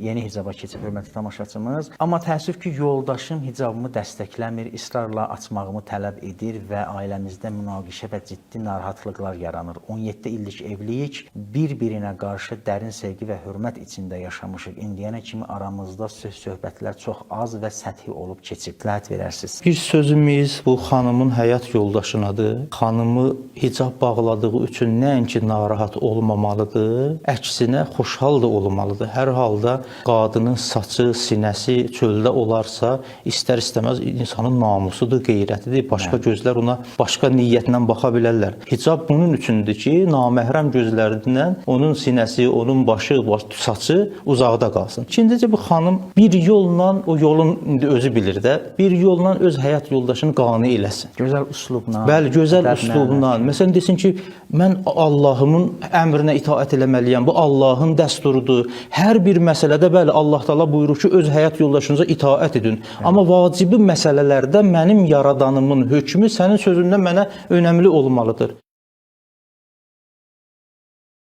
yeni hicaba keçib, hörmətli tamaşaçımız. Amma təəssüf ki, yoldaşım hicabımı dəstəkləmir, israrla açmağımı tələb edir və ailəmizdə münaqişə və ciddi narahatlıqlar yaranır. 17 illik evlilik, bir-birinə qarşı dərin sevgi və hörmət içində yaşamışıq. İndiyənə kimi aramızda söhbətlər çox az və səthi olub keçib. Ləhət verərsiniz. Bir sözümüz bu xanımın həyat yoldaşınadır. Xanımı hicab bağladığı üçün nəinki narahat olmamalıdır, əksinə xoşhal da olmalıdır. Hər halda qadının saçı, sinəsi çöldə olarsa, istər-istəməz insanın namusudur, qeyrətidir. Başqa gözlər ona başqa niyyətlə baxa bilərlər. Hicab bunun üçündür ki, naməhrəm gözlərindən onun sinəsi, onun başı, saçı uzaqda qalsın. İkincisi, bu xanım bir yolla, o yolun indi özü bilir də, bir yolla öz həyat yoldaşını qane eləsin. Gözəl üslubla. Bəli, gözəl üslubla. Məsələn, desin ki, mən Allahımın əmrinə itaət eləməliyəm. Bu Allahın dəsturudur. Hər bir məsələdə bəli Allah Taala buyurur ki, öz həyat yoldaşınıza itaət edin. Amma vacibi məsələlərdə mənim yaradanımın hökmü sənin sözündən mənə önəmli olmalıdır.